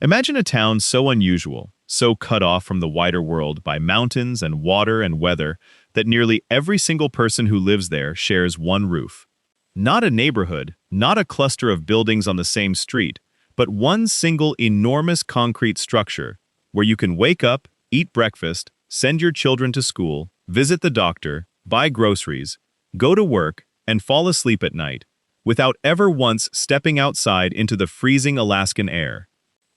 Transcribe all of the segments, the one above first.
Imagine a town so unusual, so cut off from the wider world by mountains and water and weather that nearly every single person who lives there shares one roof. Not a neighborhood, not a cluster of buildings on the same street, but one single enormous concrete structure where you can wake up, eat breakfast, send your children to school, visit the doctor, buy groceries, go to work, and fall asleep at night, without ever once stepping outside into the freezing Alaskan air.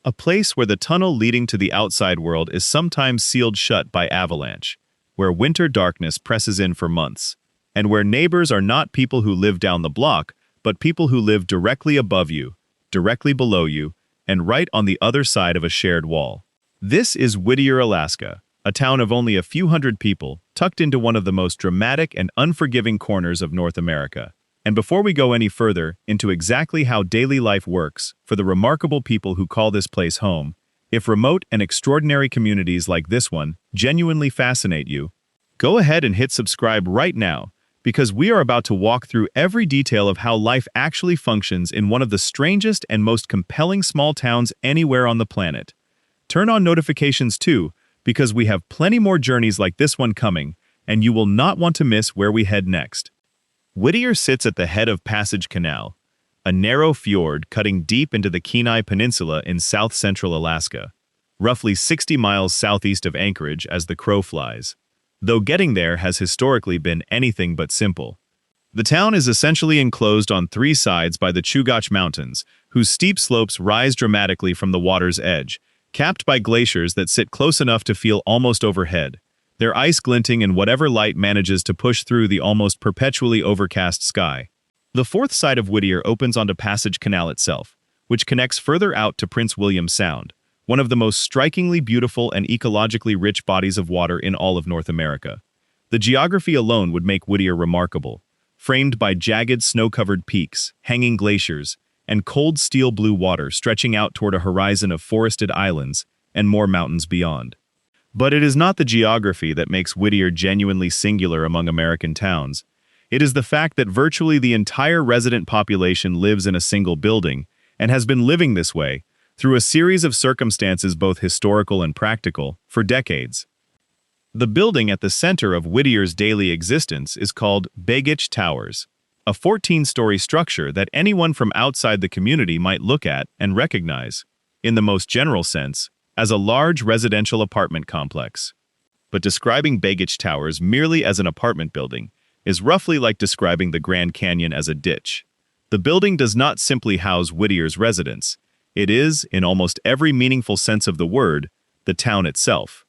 A place where the tunnel leading to the outside world is sometimes sealed shut by avalanche, where winter darkness presses in for months, and where neighbors are not people who live down the block, but people who live directly above you, directly below you, and right on the other side of a shared wall. This is Whittier, Alaska, a town of only a few hundred people, tucked into one of the most dramatic and unforgiving corners of North America. And before we go any further into exactly how daily life works for the remarkable people who call this place home, if remote and extraordinary communities like this one genuinely fascinate you, go ahead and hit subscribe right now, because we are about to walk through every detail of how life actually functions in one of the strangest and most compelling small towns anywhere on the planet. Turn on notifications too, because we have plenty more journeys like this one coming, and you will not want to miss where we head next. Whittier sits at the head of Passage Canal, a narrow fjord cutting deep into the Kenai Peninsula in south-central Alaska, roughly 60 miles southeast of Anchorage as the crow flies, though getting there has historically been anything but simple. The town is essentially enclosed on three sides by the Chugach Mountains, whose steep slopes rise dramatically from the water's edge, capped by glaciers that sit close enough to feel almost overhead, their ice glinting in whatever light manages to push through the almost perpetually overcast sky. The fourth side of Whittier opens onto Passage Canal itself, which connects further out to Prince William Sound, one of the most strikingly beautiful and ecologically rich bodies of water in all of North America. The geography alone would make Whittier remarkable, framed by jagged snow-covered peaks, hanging glaciers, and cold steel blue water stretching out toward a horizon of forested islands and more mountains beyond. But it is not the geography that makes Whittier genuinely singular among American towns. It is the fact that virtually the entire resident population lives in a single building, and has been living this way, through a series of circumstances both historical and practical, for decades. The building at the center of Whittier's daily existence is called Begich Towers, a 14-story structure that anyone from outside the community might look at and recognize, in the most general sense, as a large residential apartment complex. But describing Begich Towers merely as an apartment building is roughly like describing the Grand Canyon as a ditch. The building does not simply house Whittier's residents. It is, in almost every meaningful sense of the word, the town itself.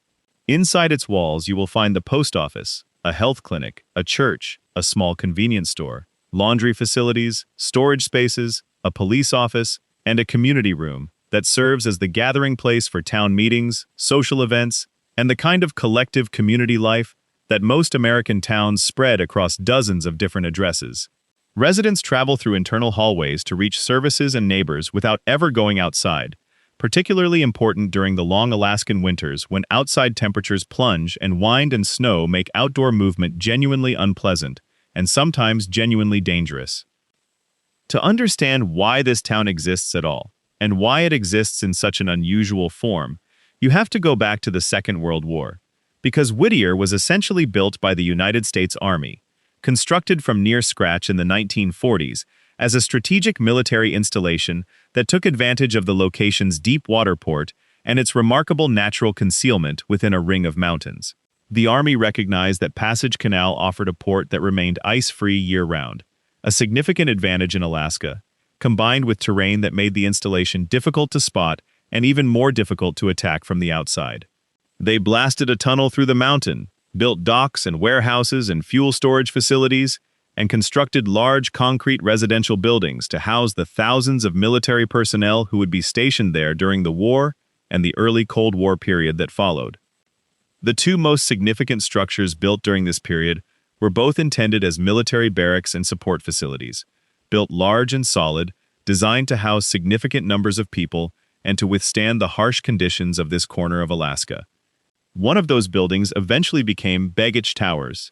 Inside its walls you will find the post office, a health clinic, a church, a small convenience store, laundry facilities, storage spaces, a police office, and a community room that serves as the gathering place for town meetings, social events, and the kind of collective community life that most American towns spread across dozens of different addresses. Residents travel through internal hallways to reach services and neighbors without ever going outside, particularly important during the long Alaskan winters when outside temperatures plunge and wind and snow make outdoor movement genuinely unpleasant and sometimes genuinely dangerous. To understand why this town exists at all, and why it exists in such an unusual form, you have to go back to the Second World War, because Whittier was essentially built by the United States Army, constructed from near scratch in the 1940s as a strategic military installation that took advantage of the location's deep water port and its remarkable natural concealment within a ring of mountains. The Army recognized that Passage Canal offered a port that remained ice-free year-round, a significant advantage in Alaska, combined with terrain that made the installation difficult to spot and even more difficult to attack from the outside. They blasted a tunnel through the mountain, built docks and warehouses and fuel storage facilities, and constructed large concrete residential buildings to house the thousands of military personnel who would be stationed there during the war and the early Cold War period that followed. The two most significant structures built during this period were both intended as military barracks and support facilities, built large and solid, designed to house significant numbers of people and to withstand the harsh conditions of this corner of Alaska. One of those buildings eventually became Begich Towers.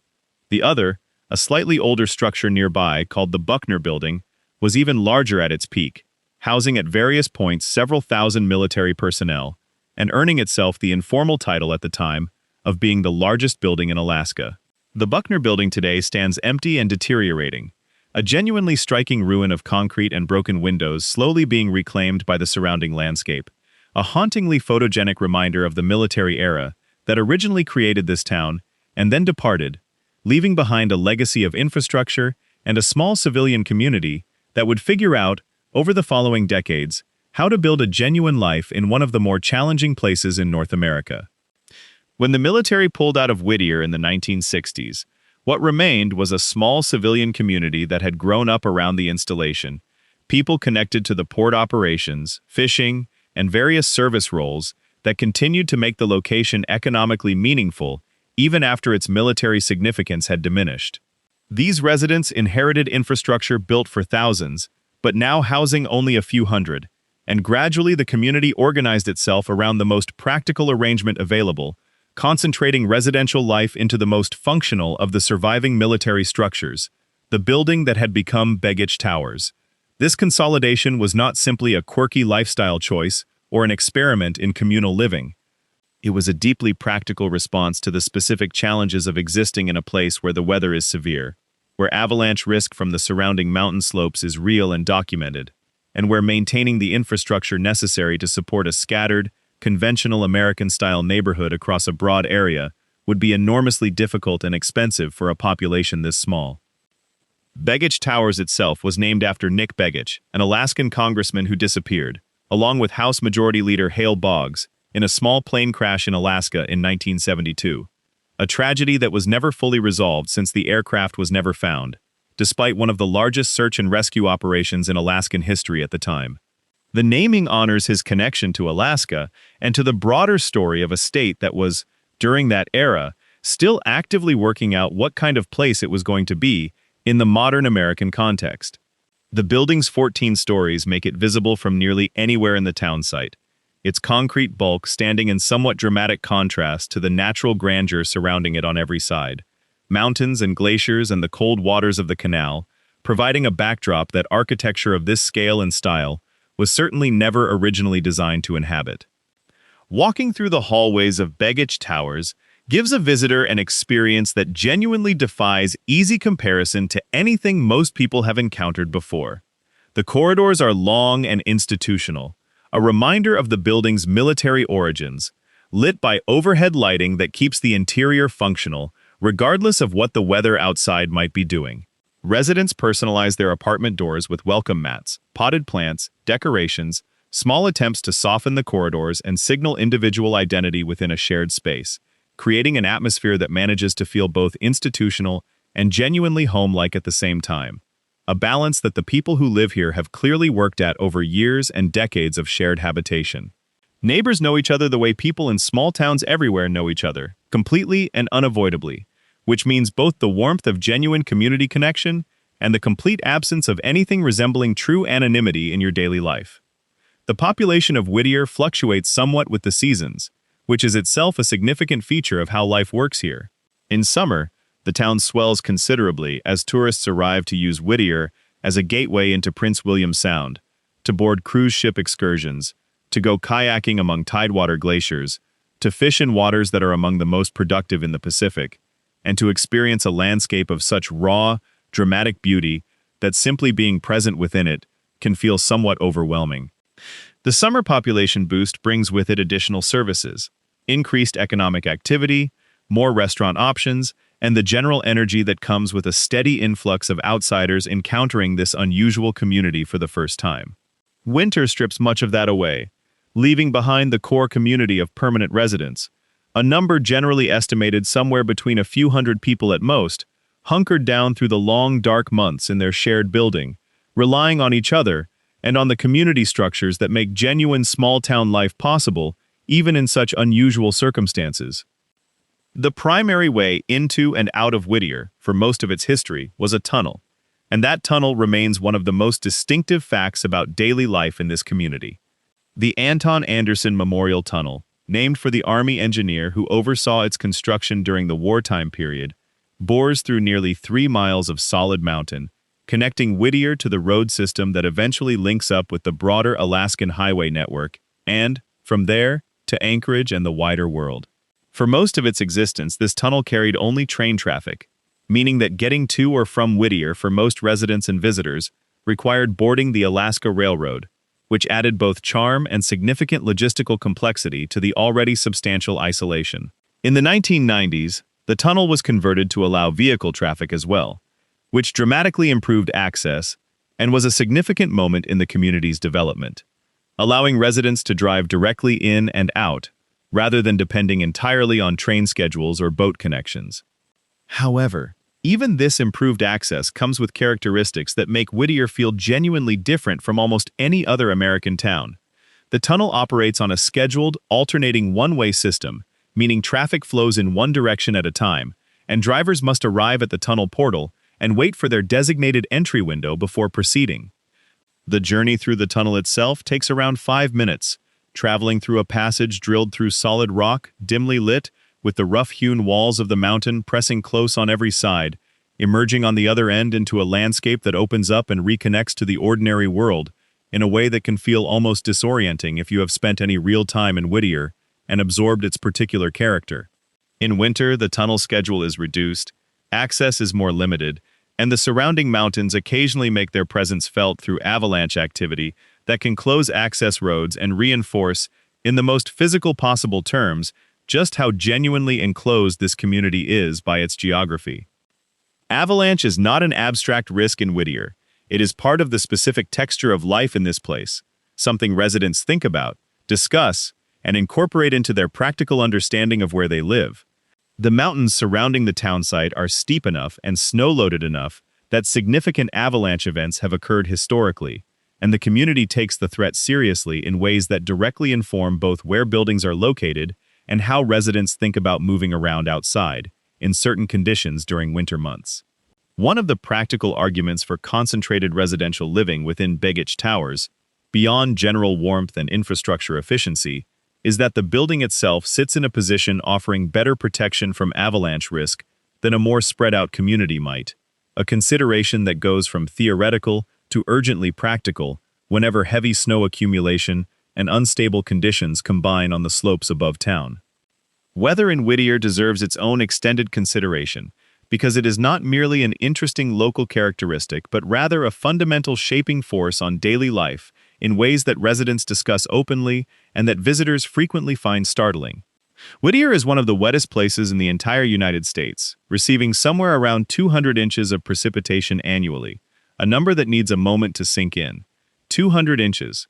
The other, a slightly older structure nearby called the Buckner Building, was even larger at its peak, housing at various points several thousand military personnel, and earning itself the informal title at the time of being the largest building in Alaska. The Buckner Building today stands empty and deteriorating, a genuinely striking ruin of concrete and broken windows slowly being reclaimed by the surrounding landscape, a hauntingly photogenic reminder of the military era that originally created this town and then departed, leaving behind a legacy of infrastructure and a small civilian community that would figure out, over the following decades, how to build a genuine life in one of the more challenging places in North America. When the military pulled out of Whittier in the 1960s, what remained was a small civilian community that had grown up around the installation, people connected to the port operations, fishing, and various service roles that continued to make the location economically meaningful even after its military significance had diminished. These residents inherited infrastructure built for thousands, but now housing only a few hundred, and gradually the community organized itself around the most practical arrangement available, concentrating residential life into the most functional of the surviving military structures, the building that had become Begich Towers. This consolidation was not simply a quirky lifestyle choice or an experiment in communal living. It was a deeply practical response to the specific challenges of existing in a place where the weather is severe, where avalanche risk from the surrounding mountain slopes is real and documented, and where maintaining the infrastructure necessary to support a scattered, conventional American-style neighborhood across a broad area would be enormously difficult and expensive for a population this small. Begich Towers itself was named after Nick Begich, an Alaskan congressman who disappeared, along with House Majority Leader Hale Boggs, in a small plane crash in Alaska in 1972. A tragedy that was never fully resolved since the aircraft was never found, despite one of the largest search and rescue operations in Alaskan history at the time. The naming honors his connection to Alaska and to the broader story of a state that was, during that era, still actively working out what kind of place it was going to be in the modern American context. The building's 14 stories make it visible from nearly anywhere in the town site, its concrete bulk standing in somewhat dramatic contrast to the natural grandeur surrounding it on every side. Mountains and glaciers and the cold waters of the canal, providing a backdrop that architecture of this scale and style was certainly never originally designed to inhabit. Walking through the hallways of Begich Towers gives a visitor an experience that genuinely defies easy comparison to anything most people have encountered before. The corridors are long and institutional, a reminder of the building's military origins, lit by overhead lighting that keeps the interior functional, regardless of what the weather outside might be doing. Residents personalize their apartment doors with welcome mats, potted plants, decorations, small attempts to soften the corridors and signal individual identity within a shared space, creating an atmosphere that manages to feel both institutional and genuinely home-like at the same time. A balance that the people who live here have clearly worked at over years and decades of shared habitation. Neighbors know each other the way people in small towns everywhere know each other, completely and unavoidably, which means both the warmth of genuine community connection and the complete absence of anything resembling true anonymity in your daily life. The population of Whittier fluctuates somewhat with the seasons, which is itself a significant feature of how life works here. In summer, the town swells considerably as tourists arrive to use Whittier as a gateway into Prince William Sound, to board cruise ship excursions, to go kayaking among tidewater glaciers, to fish in waters that are among the most productive in the Pacific, and to experience a landscape of such raw, dramatic beauty that simply being present within it can feel somewhat overwhelming. The summer population boost brings with it additional services, increased economic activity, more restaurant options, and the general energy that comes with a steady influx of outsiders encountering this unusual community for the first time. Winter strips much of that away, leaving behind the core community of permanent residents, a number generally estimated somewhere between a few hundred people at most, hunkered down through the long, dark months in their shared building, relying on each other and on the community structures that make genuine small-town life possible, even in such unusual circumstances. The primary way into and out of Whittier, for most of its history, was a tunnel, and that tunnel remains one of the most distinctive facts about daily life in this community. The Anton Anderson Memorial Tunnel, named for the Army engineer who oversaw its construction during the wartime period, bores through nearly 3 miles of solid mountain, connecting Whittier to the road system that eventually links up with the broader Alaskan highway network, and, from there, to Anchorage and the wider world. For most of its existence, this tunnel carried only train traffic, meaning that getting to or from Whittier for most residents and visitors required boarding the Alaska Railroad, which added both charm and significant logistical complexity to the already substantial isolation. In the 1990s, the tunnel was converted to allow vehicle traffic as well, which dramatically improved access and was a significant moment in the community's development, allowing residents to drive directly in and out, rather than depending entirely on train schedules or boat connections. However, even this improved access comes with characteristics that make Whittier feel genuinely different from almost any other American town. The tunnel operates on a scheduled, alternating one-way system, meaning traffic flows in one direction at a time, and drivers must arrive at the tunnel portal and wait for their designated entry window before proceeding. The journey through the tunnel itself takes around 5 minutes, traveling through a passage drilled through solid rock, dimly lit, with the rough-hewn walls of the mountain pressing close on every side, emerging on the other end into a landscape that opens up and reconnects to the ordinary world in a way that can feel almost disorienting if you have spent any real time in Whittier and absorbed its particular character. In winter, the tunnel schedule is reduced, access is more limited, and the surrounding mountains occasionally make their presence felt through avalanche activity that can close access roads and reinforce, in the most physical possible terms, just how genuinely enclosed this community is by its geography. Avalanche is not an abstract risk in Whittier. It is part of the specific texture of life in this place, something residents think about, discuss, and incorporate into their practical understanding of where they live. The mountains surrounding the town site are steep enough and snow-loaded enough that significant avalanche events have occurred historically, and the community takes the threat seriously in ways that directly inform both where buildings are located and how residents think about moving around outside, in certain conditions during winter months. One of the practical arguments for concentrated residential living within Begich Towers, beyond general warmth and infrastructure efficiency, is that the building itself sits in a position offering better protection from avalanche risk than a more spread-out community might, a consideration that goes from theoretical to urgently practical whenever heavy snow accumulation and unstable conditions combine on the slopes above town. Weather in Whittier deserves its own extended consideration because it is not merely an interesting local characteristic but rather a fundamental shaping force on daily life in ways that residents discuss openly and that visitors frequently find startling. Whittier is one of the wettest places in the entire United States, receiving somewhere around 200 inches of precipitation annually, a number that needs a moment to sink in. 200 inches.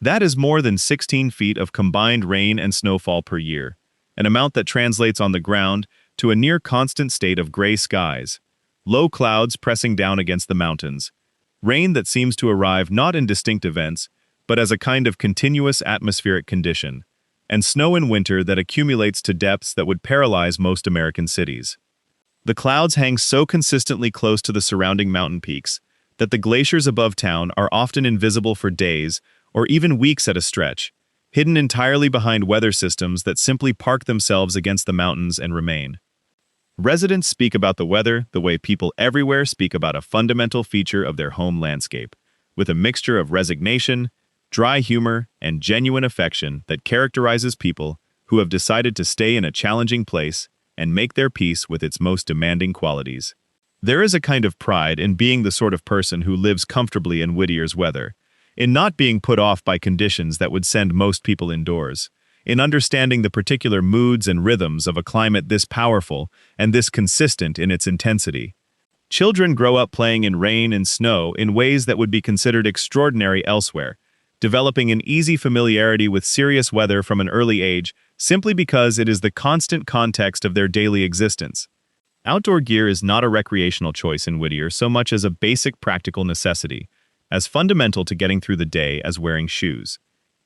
That is more than 16 feet of combined rain and snowfall per year, an amount that translates on the ground to a near-constant state of gray skies, low clouds pressing down against the mountains, rain that seems to arrive not in distinct events, but as a kind of continuous atmospheric condition, and snow in winter that accumulates to depths that would paralyze most American cities. The clouds hang so consistently close to the surrounding mountain peaks that the glaciers above town are often invisible for days or even weeks at a stretch, hidden entirely behind weather systems that simply park themselves against the mountains and remain. Residents speak about the weather the way people everywhere speak about a fundamental feature of their home landscape, with a mixture of resignation, dry humor, and genuine affection that characterizes people who have decided to stay in a challenging place and make their peace with its most demanding qualities. There is a kind of pride in being the sort of person who lives comfortably in Whittier's weather, in not being put off by conditions that would send most people indoors, in understanding the particular moods and rhythms of a climate this powerful and this consistent in its intensity. Children grow up playing in rain and snow in ways that would be considered extraordinary elsewhere, developing an easy familiarity with serious weather from an early age simply because it is the constant context of their daily existence. Outdoor gear is not a recreational choice in Whittier so much as a basic practical necessity, as fundamental to getting through the day as wearing shoes.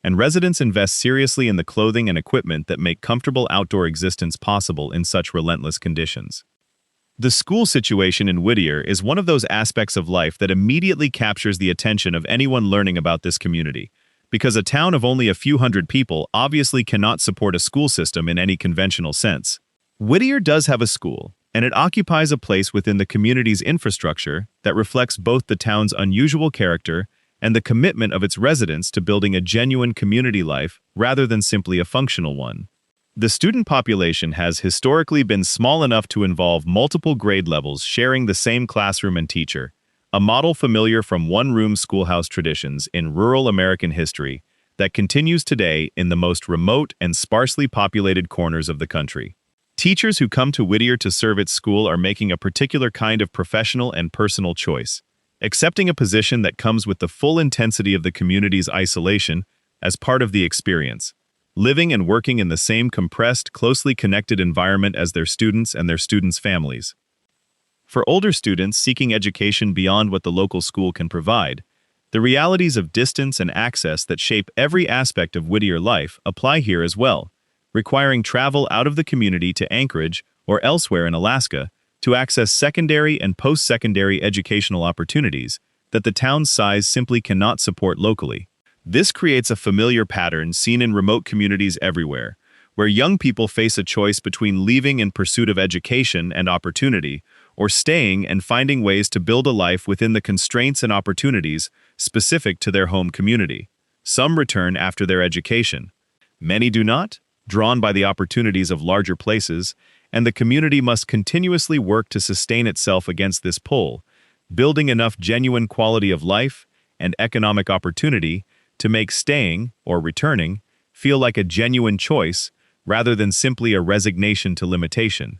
And residents invest seriously in the clothing and equipment that make comfortable outdoor existence possible in such relentless conditions. The school situation in Whittier is one of those aspects of life that immediately captures the attention of anyone learning about this community, because a town of only a few hundred people obviously cannot support a school system in any conventional sense. Whittier does have a school, and it occupies a place within the community's infrastructure that reflects both the town's unusual character and the commitment of its residents to building a genuine community life rather than simply a functional one. The student population has historically been small enough to involve multiple grade levels sharing the same classroom and teacher, a model familiar from one-room schoolhouse traditions in rural American history that continues today in the most remote and sparsely populated corners of the country. Teachers who come to Whittier to serve its school are making a particular kind of professional and personal choice, accepting a position that comes with the full intensity of the community's isolation as part of the experience, living and working in the same compressed, closely connected environment as their students and their students' families. For older students seeking education beyond what the local school can provide, the realities of distance and access that shape every aspect of Whittier life apply here as well, requiring travel out of the community to Anchorage or elsewhere in Alaska to access secondary and post-secondary educational opportunities that the town's size simply cannot support locally. This creates a familiar pattern seen in remote communities everywhere, where young people face a choice between leaving in pursuit of education and opportunity, or staying and finding ways to build a life within the constraints and opportunities specific to their home community. Some return after their education. Many do not, drawn by the opportunities of larger places, and the community must continuously work to sustain itself against this pull, building enough genuine quality of life and economic opportunity to make staying, or returning, feel like a genuine choice rather than simply a resignation to limitation.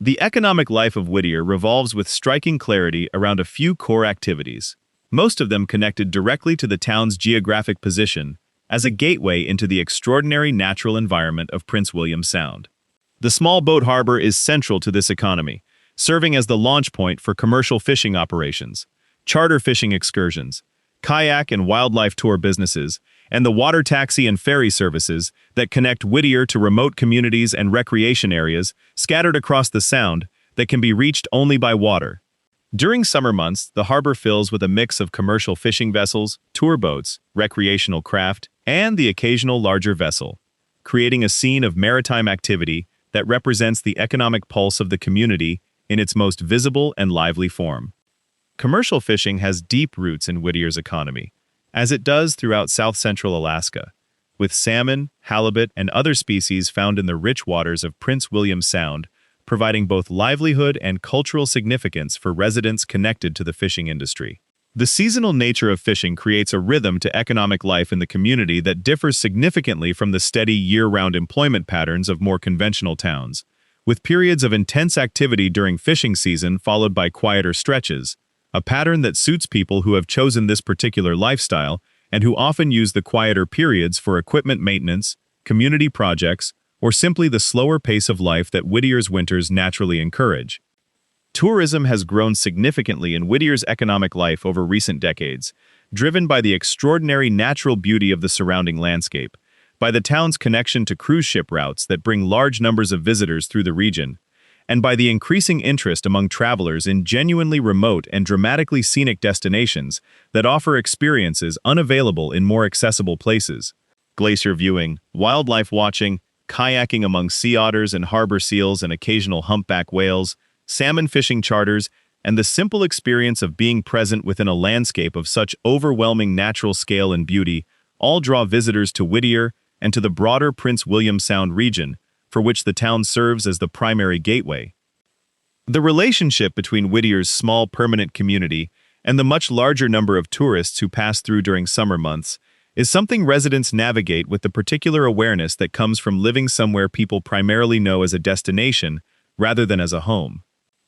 The economic life of Whittier revolves with striking clarity around a few core activities, most of them connected directly to the town's geographic position as a gateway into the extraordinary natural environment of Prince William Sound. The small boat harbor is central to this economy, serving as the launch point for commercial fishing operations, charter fishing excursions, kayak and wildlife tour businesses, and the water taxi and ferry services that connect Whittier to remote communities and recreation areas scattered across the Sound that can be reached only by water. During summer months, the harbor fills with a mix of commercial fishing vessels, tour boats, recreational craft, and the occasional larger vessel, creating a scene of maritime activity that represents the economic pulse of the community in its most visible and lively form. Commercial fishing has deep roots in Whittier's economy, as it does throughout south-central Alaska, with salmon, halibut, and other species found in the rich waters of Prince William Sound, providing both livelihood and cultural significance for residents connected to the fishing industry. The seasonal nature of fishing creates a rhythm to economic life in the community that differs significantly from the steady year-round employment patterns of more conventional towns, with periods of intense activity during fishing season followed by quieter stretches, a pattern that suits people who have chosen this particular lifestyle and who often use the quieter periods for equipment maintenance, community projects, or simply the slower pace of life that Whittier's winters naturally encourage. Tourism has grown significantly in Whittier's economic life over recent decades, driven by the extraordinary natural beauty of the surrounding landscape, by the town's connection to cruise ship routes that bring large numbers of visitors through the region, and by the increasing interest among travelers in genuinely remote and dramatically scenic destinations that offer experiences unavailable in more accessible places. Glacier viewing, wildlife watching, kayaking among sea otters and harbor seals and occasional humpback whales, salmon fishing charters, and the simple experience of being present within a landscape of such overwhelming natural scale and beauty all draw visitors to Whittier and to the broader Prince William Sound region, for which the town serves as the primary gateway. The relationship between Whittier's small permanent community and the much larger number of tourists who pass through during summer months is something residents navigate with the particular awareness that comes from living somewhere people primarily know as a destination rather than as a home.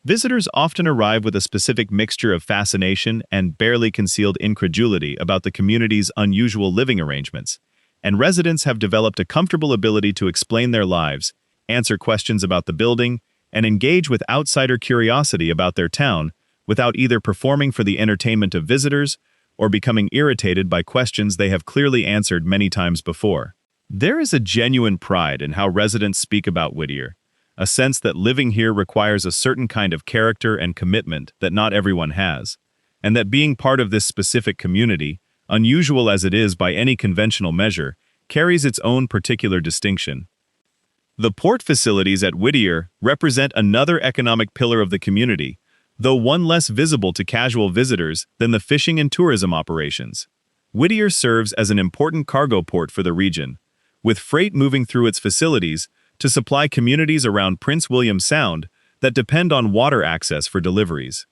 Visitors often arrive with a specific mixture of fascination and barely concealed incredulity about the community's unusual living arrangements, and residents have developed a comfortable ability to explain their lives, answer questions about the building, and engage with outsider curiosity about their town without either performing for the entertainment of visitors or becoming irritated by questions they have clearly answered many times before. There is a genuine pride in how residents speak about Whittier, a sense that living here requires a certain kind of character and commitment that not everyone has, and that being part of this specific community, unusual as it is by any conventional measure, carries its own particular distinction. The port facilities at Whittier represent another economic pillar of the community, though one less visible to casual visitors than the fishing and tourism operations. Whittier serves as an important cargo port for the region, with freight moving through its facilities to supply communities around Prince William Sound that depend on water access for deliveries.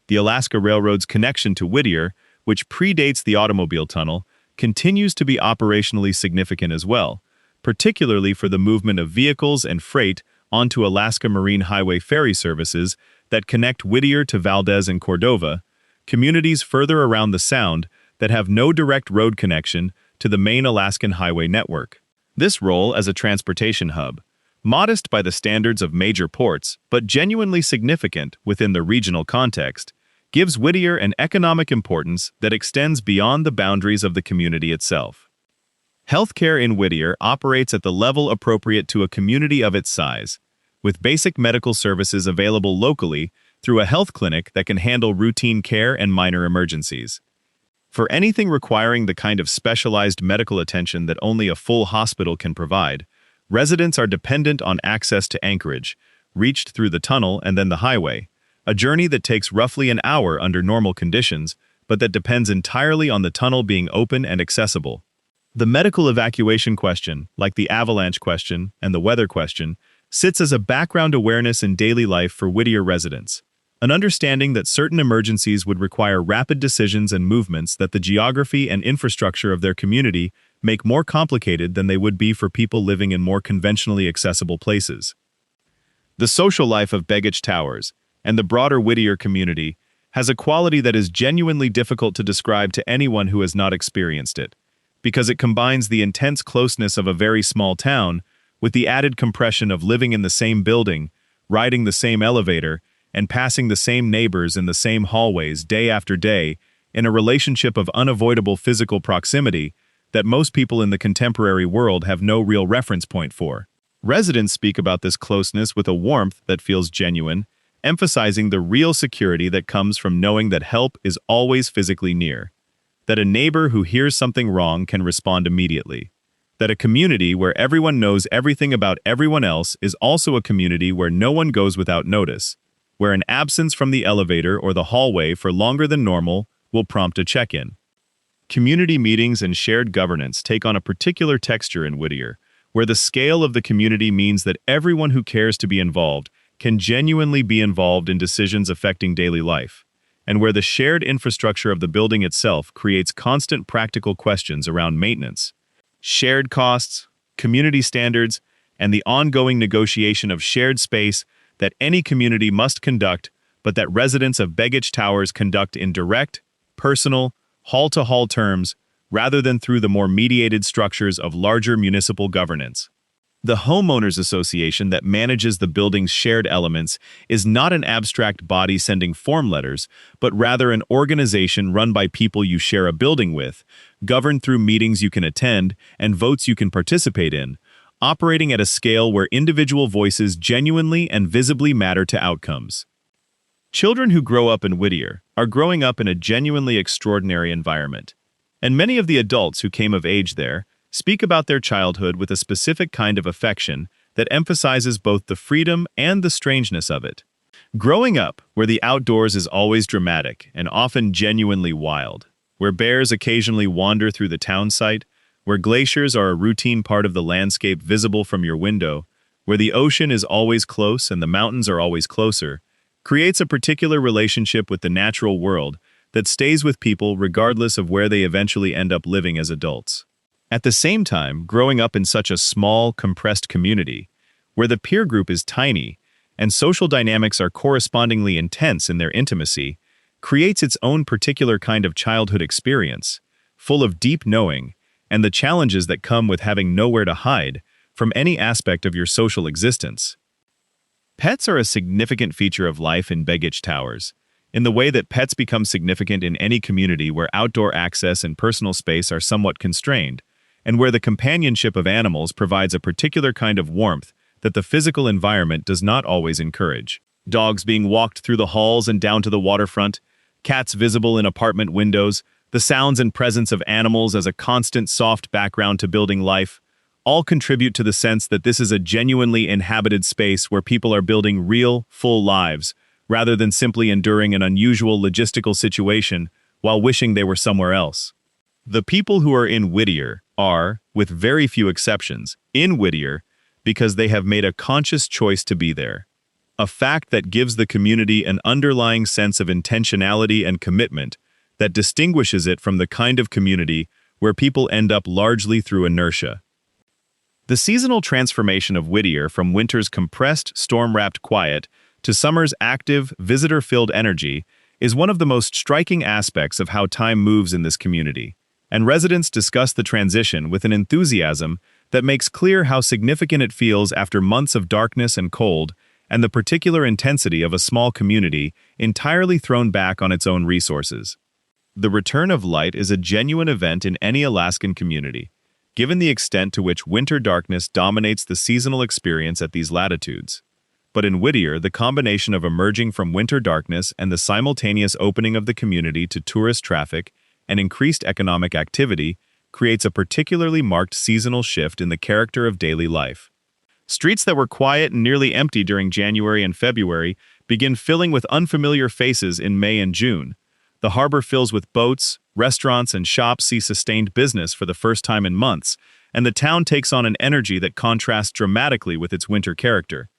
The Alaska Railroad's connection to Whittier, which predates the automobile tunnel, continues to be operationally significant as well, particularly for the movement of vehicles and freight onto Alaska Marine Highway ferry services that connect Whittier to Valdez and Cordova, communities further around the Sound that have no direct road connection to the main Alaskan highway network. This role as a transportation hub, modest by the standards of major ports but genuinely significant within the regional context, gives Whittier an economic importance that extends beyond the boundaries of the community itself. Healthcare in Whittier operates at the level appropriate to a community of its size, with basic medical services available locally through a health clinic that can handle routine care and minor emergencies. For anything requiring the kind of specialized medical attention that only a full hospital can provide, residents are dependent on access to Anchorage, reached through the tunnel and then the highway, a journey that takes roughly an hour under normal conditions, but that depends entirely on the tunnel being open and accessible. The medical evacuation question, like the avalanche question and the weather question, sits as a background awareness in daily life for Whittier residents, an understanding that certain emergencies would require rapid decisions and movements that the geography and infrastructure of their community make more complicated than they would be for people living in more conventionally accessible places. The social life of Begich Towers and the broader Whittier community has a quality that is genuinely difficult to describe to anyone who has not experienced it, because it combines the intense closeness of a very small town with the added compression of living in the same building, riding the same elevator, and passing the same neighbors in the same hallways day after day in a relationship of unavoidable physical proximity that most people in the contemporary world have no real reference point for. Residents speak about this closeness with a warmth that feels genuine, emphasizing the real security that comes from knowing that help is always physically near, that a neighbor who hears something wrong can respond immediately, that a community where everyone knows everything about everyone else is also a community where no one goes without notice, where an absence from the elevator or the hallway for longer than normal will prompt a check-in. Community meetings and shared governance take on a particular texture in Whittier, where the scale of the community means that everyone who cares to be involved can genuinely be involved in decisions affecting daily life, and where the shared infrastructure of the building itself creates constant practical questions around maintenance, shared costs, community standards, and the ongoing negotiation of shared space that any community must conduct, but that residents of Begich Towers conduct in direct, personal, hall-to-hall terms, rather than through the more mediated structures of larger municipal governance. The homeowners association that manages the building's shared elements is not an abstract body sending form letters, but rather an organization run by people you share a building with, governed through meetings you can attend and votes you can participate in, operating at a scale where individual voices genuinely and visibly matter to outcomes. Children who grow up in Whittier are growing up in a genuinely extraordinary environment, and many of the adults who came of age there speak about their childhood with a specific kind of affection that emphasizes both the freedom and the strangeness of it. Growing up where the outdoors is always dramatic and often genuinely wild, where bears occasionally wander through the town site, where glaciers are a routine part of the landscape visible from your window, where the ocean is always close and the mountains are always closer, creates a particular relationship with the natural world that stays with people regardless of where they eventually end up living as adults. At the same time, growing up in such a small, compressed community, where the peer group is tiny and social dynamics are correspondingly intense in their intimacy, creates its own particular kind of childhood experience, full of deep knowing and the challenges that come with having nowhere to hide from any aspect of your social existence. Pets are a significant feature of life in Begich Towers, in the way that pets become significant in any community where outdoor access and personal space are somewhat constrained, and where the companionship of animals provides a particular kind of warmth that the physical environment does not always encourage. Dogs being walked through the halls and down to the waterfront, cats visible in apartment windows, the sounds and presence of animals as a constant soft background to building life, all contribute to the sense that this is a genuinely inhabited space where people are building real, full lives, rather than simply enduring an unusual logistical situation while wishing they were somewhere else. The people who are in Whittier are, with very few exceptions, in Whittier because they have made a conscious choice to be there. A fact that gives the community an underlying sense of intentionality and commitment that distinguishes it from the kind of community where people end up largely through inertia. The seasonal transformation of Whittier from winter's compressed, storm-wrapped quiet to summer's active, visitor-filled energy is one of the most striking aspects of how time moves in this community, and residents discuss the transition with an enthusiasm that makes clear how significant it feels after months of darkness and cold, and the particular intensity of a small community entirely thrown back on its own resources. The return of light is a genuine event in any Alaskan community, given the extent to which winter darkness dominates the seasonal experience at these latitudes. But in Whittier, the combination of emerging from winter darkness and the simultaneous opening of the community to tourist traffic and increased economic activity creates a particularly marked seasonal shift in the character of daily life. Streets that were quiet and nearly empty during January and February begin filling with unfamiliar faces in May and June. The harbor fills with boats, restaurants, and shops see sustained business for the first time in months, and the town takes on an energy that contrasts dramatically with its winter character.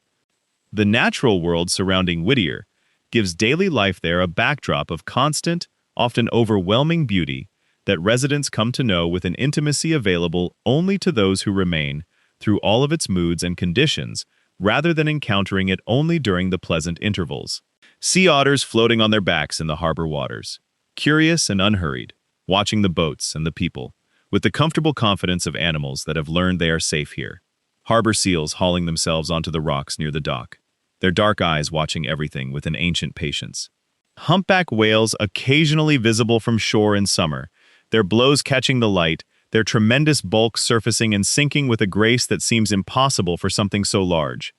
The natural world surrounding Whittier gives daily life there a backdrop of constant, often overwhelming beauty that residents come to know with an intimacy available only to those who remain through all of its moods and conditions, rather than encountering it only during the pleasant intervals. Sea otters floating on their backs in the harbor waters, curious and unhurried, watching the boats and the people, with the comfortable confidence of animals that have learned they are safe here. Harbor seals hauling themselves onto the rocks near the dock, their dark eyes watching everything with an ancient patience. Humpback whales occasionally visible from shore in summer, their blows catching the light, their tremendous bulk surfacing and sinking with a grace that seems impossible for something so large.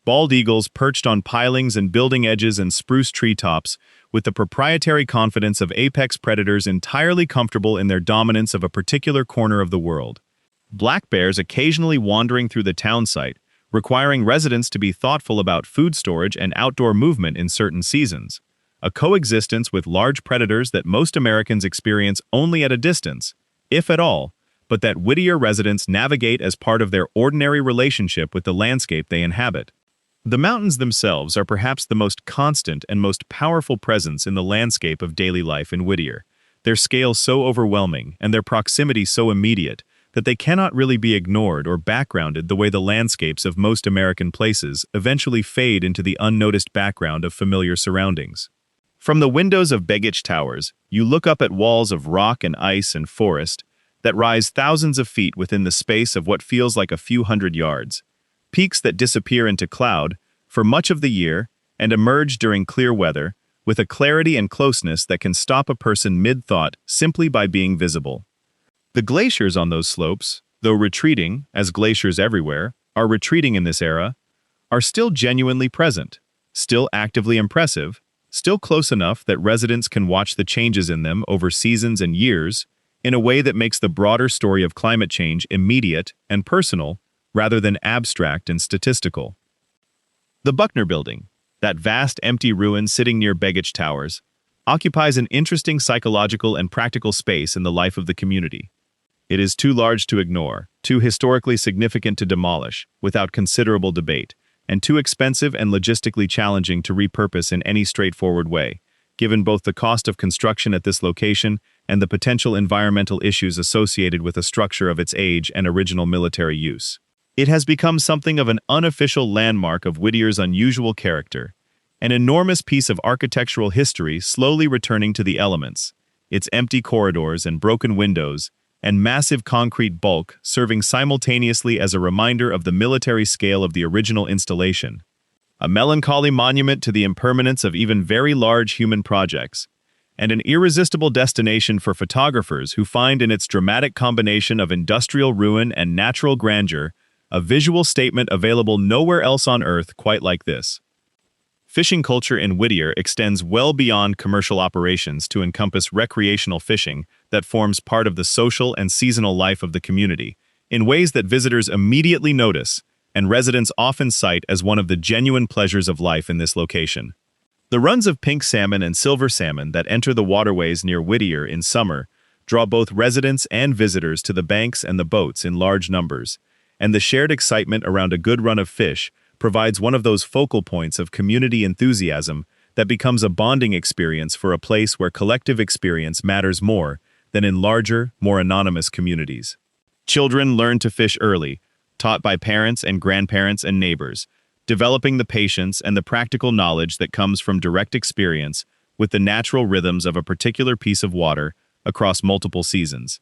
Bald eagles perched on pilings and building edges and spruce treetops, with the proprietary confidence of apex predators entirely comfortable in their dominance of a particular corner of the world. Black bears occasionally wandering through the town site, requiring residents to be thoughtful about food storage and outdoor movement in certain seasons. A coexistence with large predators that most Americans experience only at a distance, if at all, but that Whittier residents navigate as part of their ordinary relationship with the landscape they inhabit. The mountains themselves are perhaps the most constant and most powerful presence in the landscape of daily life in Whittier, their scale so overwhelming and their proximity so immediate that they cannot really be ignored or backgrounded the way the landscapes of most American places eventually fade into the unnoticed background of familiar surroundings. From the windows of Begich Towers, you look up at walls of rock and ice and forest that rise thousands of feet within the space of what feels like a few hundred yards. Peaks that disappear into cloud for much of the year and emerge during clear weather with a clarity and closeness that can stop a person mid-thought simply by being visible. The glaciers on those slopes, though retreating, as glaciers everywhere are retreating in this era, are still genuinely present, still actively impressive, still close enough that residents can watch the changes in them over seasons and years in a way that makes the broader story of climate change immediate and personal rather than abstract and statistical. The Buckner Building, that vast empty ruin sitting near Begich Towers, occupies an interesting psychological and practical space in the life of the community. It is too large to ignore, too historically significant to demolish without considerable debate, and too expensive and logistically challenging to repurpose in any straightforward way, given both the cost of construction at this location and the potential environmental issues associated with a structure of its age and original military use. It has become something of an unofficial landmark of Whittier's unusual character, an enormous piece of architectural history slowly returning to the elements, its empty corridors and broken windows, and massive concrete bulk serving simultaneously as a reminder of the military scale of the original installation. A melancholy monument to the impermanence of even very large human projects, and an irresistible destination for photographers who find in its dramatic combination of industrial ruin and natural grandeur a visual statement available nowhere else on Earth quite like this. Fishing culture in Whittier extends well beyond commercial operations to encompass recreational fishing that forms part of the social and seasonal life of the community, in ways that visitors immediately notice, and residents often cite as one of the genuine pleasures of life in this location. The runs of pink salmon and silver salmon that enter the waterways near Whittier in summer draw both residents and visitors to the banks and the boats in large numbers, and the shared excitement around a good run of fish provides one of those focal points of community enthusiasm that becomes a bonding experience for a place where collective experience matters more than in larger, more anonymous communities. Children learn to fish early, taught by parents and grandparents and neighbors, developing the patience and the practical knowledge that comes from direct experience with the natural rhythms of a particular piece of water across multiple seasons.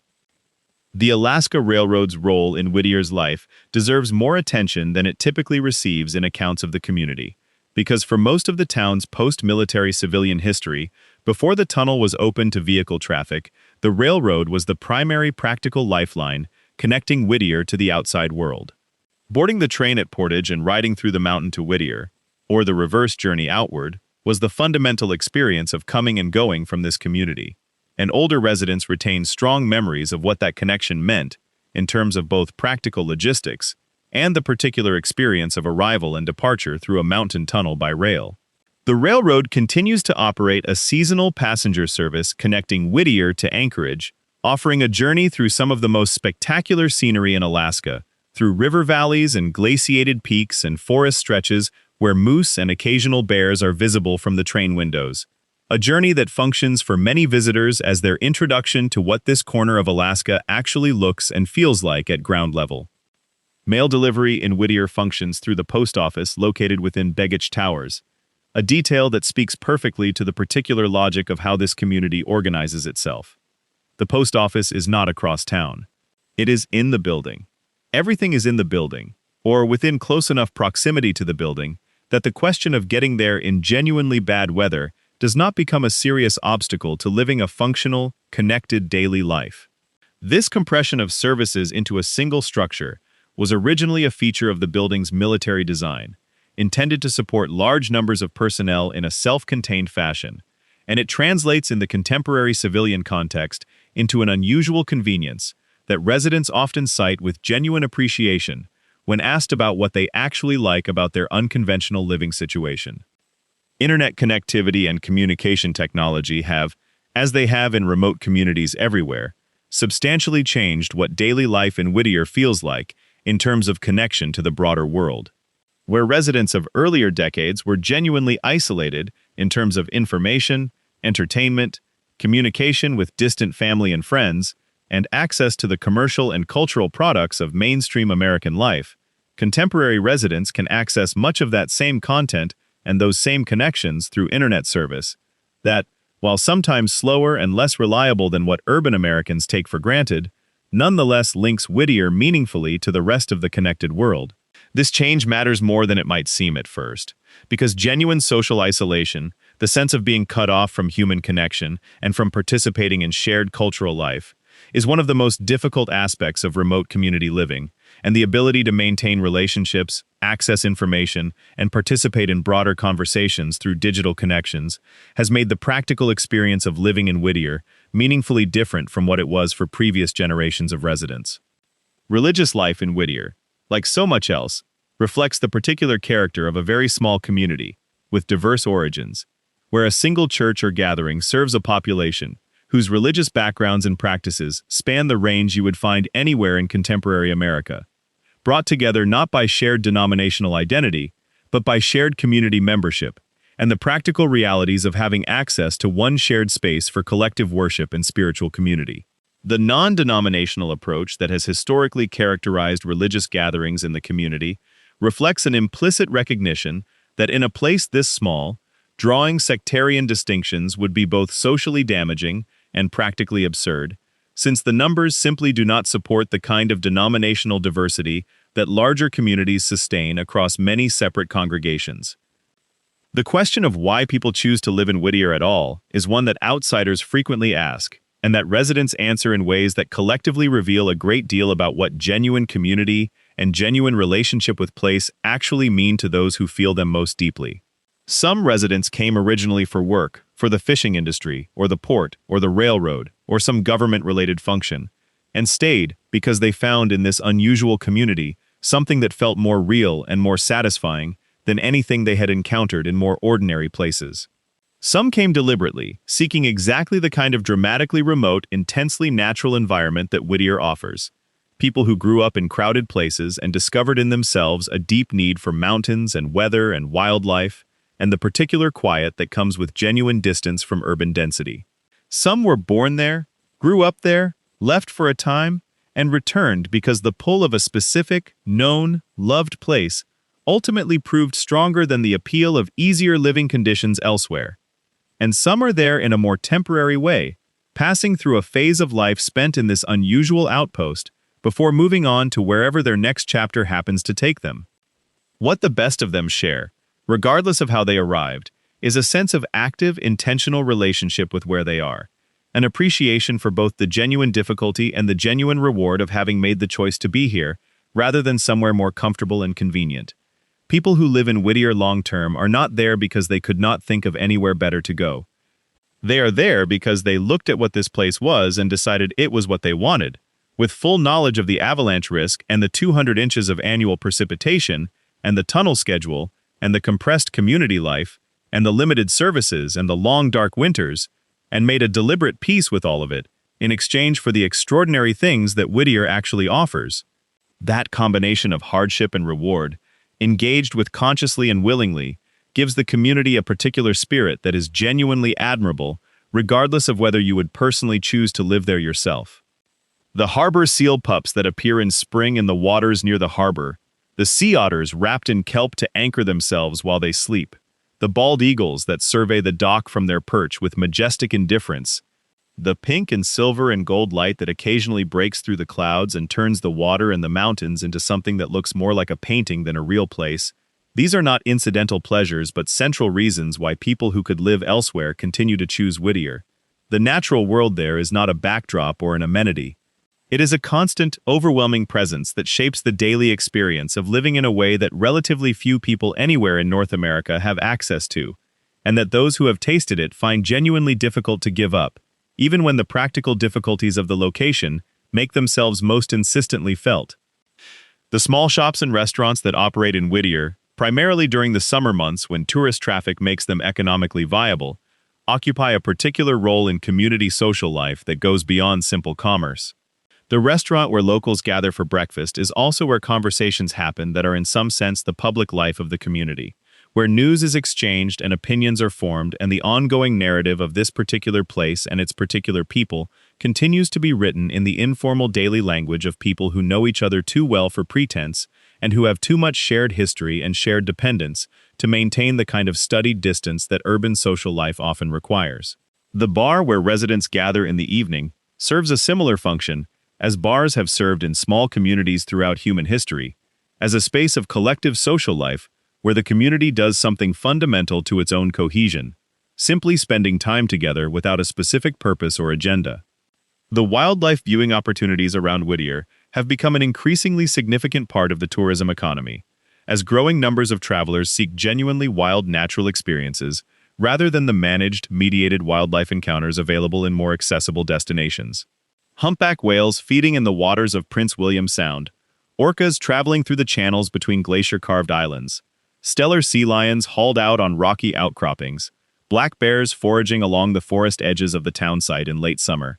The Alaska Railroad's role in Whittier's life deserves more attention than it typically receives in accounts of the community, because for most of the town's post-military civilian history, before the tunnel was open to vehicle traffic, the railroad was the primary practical lifeline connecting Whittier to the outside world. Boarding the train at Portage and riding through the mountain to Whittier, or the reverse journey outward, was the fundamental experience of coming and going from this community, and older residents retained strong memories of what that connection meant in terms of both practical logistics and the particular experience of arrival and departure through a mountain tunnel by rail. The railroad continues to operate a seasonal passenger service connecting Whittier to Anchorage, offering a journey through some of the most spectacular scenery in Alaska, through river valleys and glaciated peaks and forest stretches where moose and occasional bears are visible from the train windows. A journey that functions for many visitors as their introduction to what this corner of Alaska actually looks and feels like at ground level. Mail delivery in Whittier functions through the post office located within Begich Towers, a detail that speaks perfectly to the particular logic of how this community organizes itself. The post office is not across town. It is in the building. Everything is in the building, or within close enough proximity to the building, that the question of getting there in genuinely bad weather does not become a serious obstacle to living a functional, connected daily life. This compression of services into a single structure was originally a feature of the building's military design, intended to support large numbers of personnel in a self-contained fashion, and it translates in the contemporary civilian context into an unusual convenience that residents often cite with genuine appreciation when asked about what they actually like about their unconventional living situation. Internet connectivity and communication technology have, as they have in remote communities everywhere, substantially changed what daily life in Whittier feels like in terms of connection to the broader world. Where residents of earlier decades were genuinely isolated in terms of information, entertainment, communication with distant family and friends, and access to the commercial and cultural products of mainstream American life, contemporary residents can access much of that same content and those same connections through internet service that, while sometimes slower and less reliable than what urban Americans take for granted, nonetheless links Whittier meaningfully to the rest of the connected world. This change matters more than it might seem at first, because genuine social isolation, the sense of being cut off from human connection and from participating in shared cultural life, is one of the most difficult aspects of remote community living, and the ability to maintain relationships, access information, and participate in broader conversations through digital connections has made the practical experience of living in Whittier meaningfully different from what it was for previous generations of residents. Religious life in Whittier, like so much else, reflects the particular character of a very small community with diverse origins, where a single church or gathering serves a population whose religious backgrounds and practices span the range you would find anywhere in contemporary America, brought together not by shared denominational identity, but by shared community membership, and the practical realities of having access to one shared space for collective worship and spiritual community. The non-denominational approach that has historically characterized religious gatherings in the community reflects an implicit recognition that in a place this small, drawing sectarian distinctions would be both socially damaging and practically absurd, since the numbers simply do not support the kind of denominational diversity that larger communities sustain across many separate congregations. The question of why people choose to live in Whittier at all is one that outsiders frequently ask, and that residents answer in ways that collectively reveal a great deal about what genuine community and genuine relationship with place actually mean to those who feel them most deeply. Some residents came originally for work, for the fishing industry, or the port, or the railroad, or some government-related function, and stayed because they found in this unusual community something that felt more real and more satisfying than anything they had encountered in more ordinary places. Some came deliberately, seeking exactly the kind of dramatically remote, intensely natural environment that Whittier offers. People who grew up in crowded places and discovered in themselves a deep need for mountains and weather and wildlife, and the particular quiet that comes with genuine distance from urban density. Some were born there, grew up there, left for a time, and returned because the pull of a specific, known, loved place ultimately proved stronger than the appeal of easier living conditions elsewhere. And some are there in a more temporary way, passing through a phase of life spent in this unusual outpost before moving on to wherever their next chapter happens to take them. What the best of them share, regardless of how they arrived, is a sense of active, intentional relationship with where they are, an appreciation for both the genuine difficulty and the genuine reward of having made the choice to be here, rather than somewhere more comfortable and convenient. People who live in Whittier long-term are not there because they could not think of anywhere better to go. They are there because they looked at what this place was and decided it was what they wanted. With full knowledge of the avalanche risk and the 200 inches of annual precipitation, and the tunnel schedule, and the compressed community life, and the limited services and the long dark winters, and made a deliberate peace with all of it, in exchange for the extraordinary things that Whittier actually offers. That combination of hardship and reward, engaged with consciously and willingly, gives the community a particular spirit that is genuinely admirable, regardless of whether you would personally choose to live there yourself. The harbor seal pups that appear in spring in the waters near the harbor, the sea otters wrapped in kelp to anchor themselves while they sleep, the bald eagles that survey the dock from their perch with majestic indifference, the pink and silver and gold light that occasionally breaks through the clouds and turns the water and the mountains into something that looks more like a painting than a real place. These are not incidental pleasures but central reasons why people who could live elsewhere continue to choose Whittier. The natural world there is not a backdrop or an amenity. It is a constant, overwhelming presence that shapes the daily experience of living in a way that relatively few people anywhere in North America have access to, and that those who have tasted it find genuinely difficult to give up, even when the practical difficulties of the location make themselves most insistently felt. The small shops and restaurants that operate in Whittier, primarily during the summer months when tourist traffic makes them economically viable, occupy a particular role in community social life that goes beyond simple commerce. The restaurant where locals gather for breakfast is also where conversations happen that are in some sense the public life of the community, where news is exchanged and opinions are formed, and the ongoing narrative of this particular place and its particular people continues to be written in the informal daily language of people who know each other too well for pretense and who have too much shared history and shared dependence to maintain the kind of studied distance that urban social life often requires. The bar where residents gather in the evening serves a similar function, as bars have served in small communities throughout human history, as a space of collective social life where the community does something fundamental to its own cohesion, simply spending time together without a specific purpose or agenda. The wildlife viewing opportunities around Whittier have become an increasingly significant part of the tourism economy, as growing numbers of travelers seek genuinely wild natural experiences rather than the managed, mediated wildlife encounters available in more accessible destinations. Humpback whales feeding in the waters of Prince William Sound, orcas traveling through the channels between glacier-carved islands, stellar sea lions hauled out on rocky outcroppings, black bears foraging along the forest edges of the town site in late summer,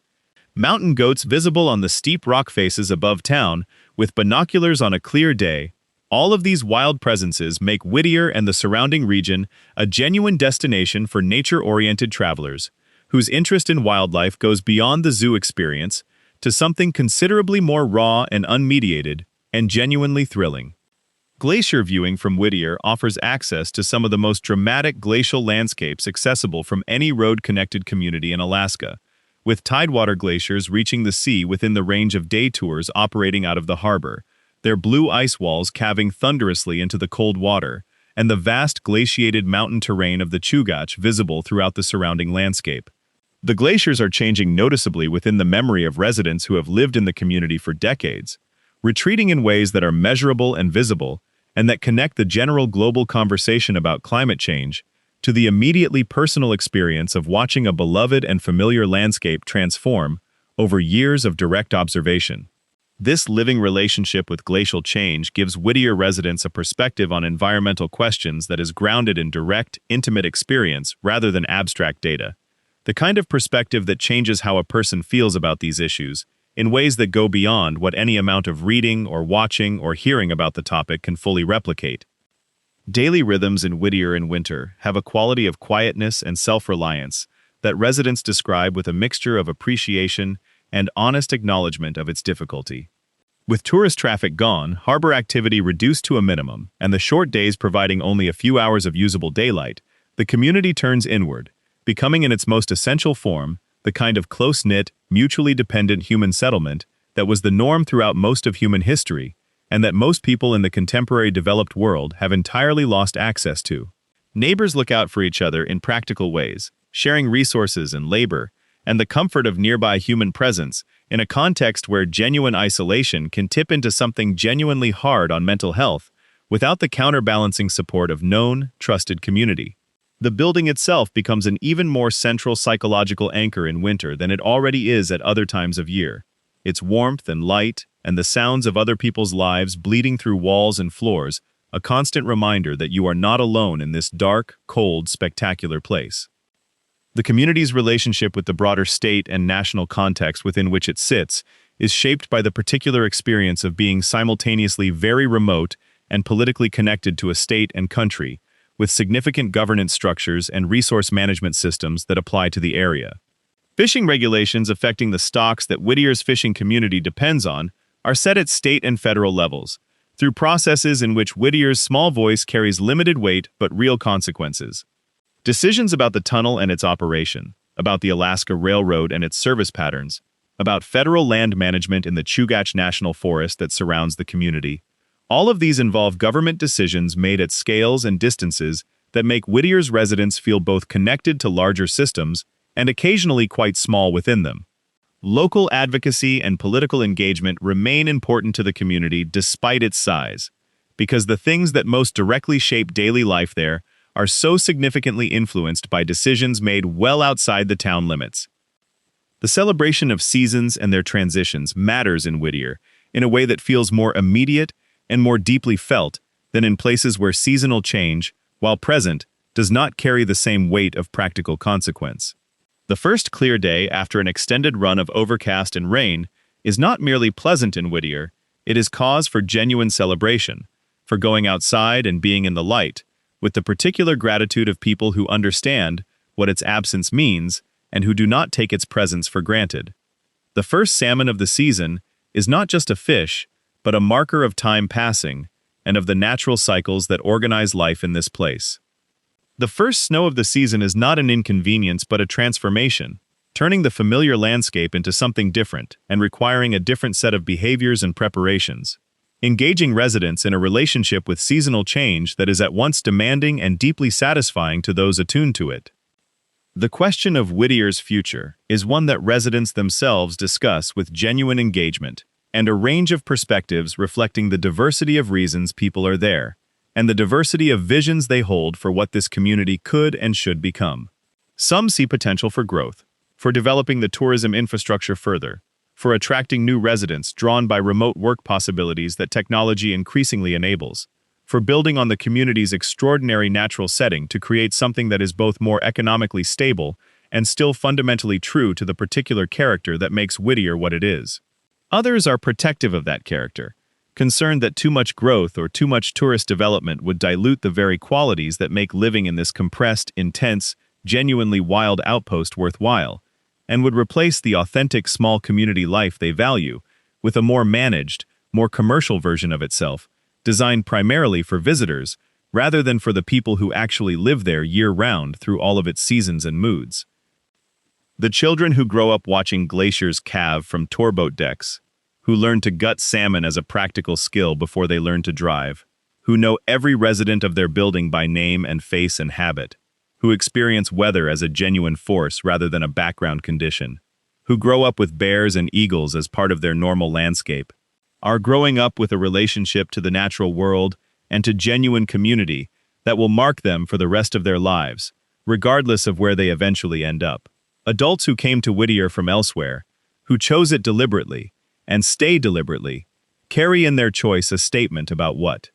mountain goats visible on the steep rock faces above town with binoculars on a clear day. All of these wild presences make Whittier and the surrounding region a genuine destination for nature-oriented travelers, whose interest in wildlife goes beyond the zoo experience to something considerably more raw and unmediated, and genuinely thrilling. Glacier viewing from Whittier offers access to some of the most dramatic glacial landscapes accessible from any road-connected community in Alaska, with tidewater glaciers reaching the sea within the range of day tours operating out of the harbor, their blue ice walls calving thunderously into the cold water, and the vast glaciated mountain terrain of the Chugach visible throughout the surrounding landscape. The glaciers are changing noticeably within the memory of residents who have lived in the community for decades, retreating in ways that are measurable and visible, and that connect the general global conversation about climate change to the immediately personal experience of watching a beloved and familiar landscape transform over years of direct observation. This living relationship with glacial change gives Whittier residents a perspective on environmental questions that is grounded in direct, intimate experience rather than abstract data. The kind of perspective that changes how a person feels about these issues, in ways that go beyond what any amount of reading or watching or hearing about the topic can fully replicate. Daily rhythms in Whittier in winter have a quality of quietness and self-reliance that residents describe with a mixture of appreciation and honest acknowledgement of its difficulty. With tourist traffic gone, harbor activity reduced to a minimum, and the short days providing only a few hours of usable daylight, the community turns inward, becoming in its most essential form the kind of close-knit, mutually dependent human settlement that was the norm throughout most of human history, and that most people in the contemporary developed world have entirely lost access to. Neighbors look out for each other in practical ways, sharing resources and labor, and the comfort of nearby human presence in a context where genuine isolation can tip into something genuinely hard on mental health without the counterbalancing support of known, trusted community. The building itself becomes an even more central psychological anchor in winter than it already is at other times of year. Its warmth and light, and the sounds of other people's lives bleeding through walls and floors, a constant reminder that you are not alone in this dark, cold, spectacular place. The community's relationship with the broader state and national context within which it sits is shaped by the particular experience of being simultaneously very remote and politically connected to a state and country, with significant governance structures and resource management systems that apply to the area. Fishing regulations affecting the stocks that Whittier's fishing community depends on are set at state and federal levels, through processes in which Whittier's small voice carries limited weight but real consequences. Decisions about the tunnel and its operation, about the Alaska Railroad and its service patterns, about federal land management in the Chugach National Forest that surrounds the community, all of these involve government decisions made at scales and distances that make Whittier's residents feel both connected to larger systems and occasionally quite small within them. Local advocacy and political engagement remain important to the community despite its size, because the things that most directly shape daily life there are so significantly influenced by decisions made well outside the town limits. The celebration of seasons and their transitions matters in Whittier in a way that feels more immediate and more deeply felt than in places where seasonal change, while present, does not carry the same weight of practical consequence. The first clear day after an extended run of overcast and rain is not merely pleasant in Whittier, it is cause for genuine celebration, for going outside and being in the light, with the particular gratitude of people who understand what its absence means and who do not take its presence for granted. The first salmon of the season is not just a fish, but a marker of time passing and of the natural cycles that organize life in this place. The first snow of the season is not an inconvenience but a transformation, turning the familiar landscape into something different and requiring a different set of behaviors and preparations. Engaging residents in a relationship with seasonal change that is at once demanding and deeply satisfying to those attuned to it. The question of Whittier's future is one that residents themselves discuss with genuine engagement and a range of perspectives reflecting the diversity of reasons people are there, and the diversity of visions they hold for what this community could and should become. Some see potential for growth, for developing the tourism infrastructure further, for attracting new residents drawn by remote work possibilities that technology increasingly enables, for building on the community's extraordinary natural setting to create something that is both more economically stable and still fundamentally true to the particular character that makes Whittier what it is. Others are protective of that character, concerned that too much growth or too much tourist development would dilute the very qualities that make living in this compressed, intense, genuinely wild outpost worthwhile, and would replace the authentic small community life they value with a more managed, more commercial version of itself, designed primarily for visitors rather than for the people who actually live there year-round through all of its seasons and moods. The children who grow up watching glaciers calve from tourboat decks, who learn to gut salmon as a practical skill before they learn to drive, who know every resident of their building by name and face and habit, who experience weather as a genuine force rather than a background condition, who grow up with bears and eagles as part of their normal landscape, are growing up with a relationship to the natural world and to genuine community that will mark them for the rest of their lives, regardless of where they eventually end up. Adults who came to Whittier from elsewhere, who chose it deliberately, and stay deliberately, carry in their choice a statement about what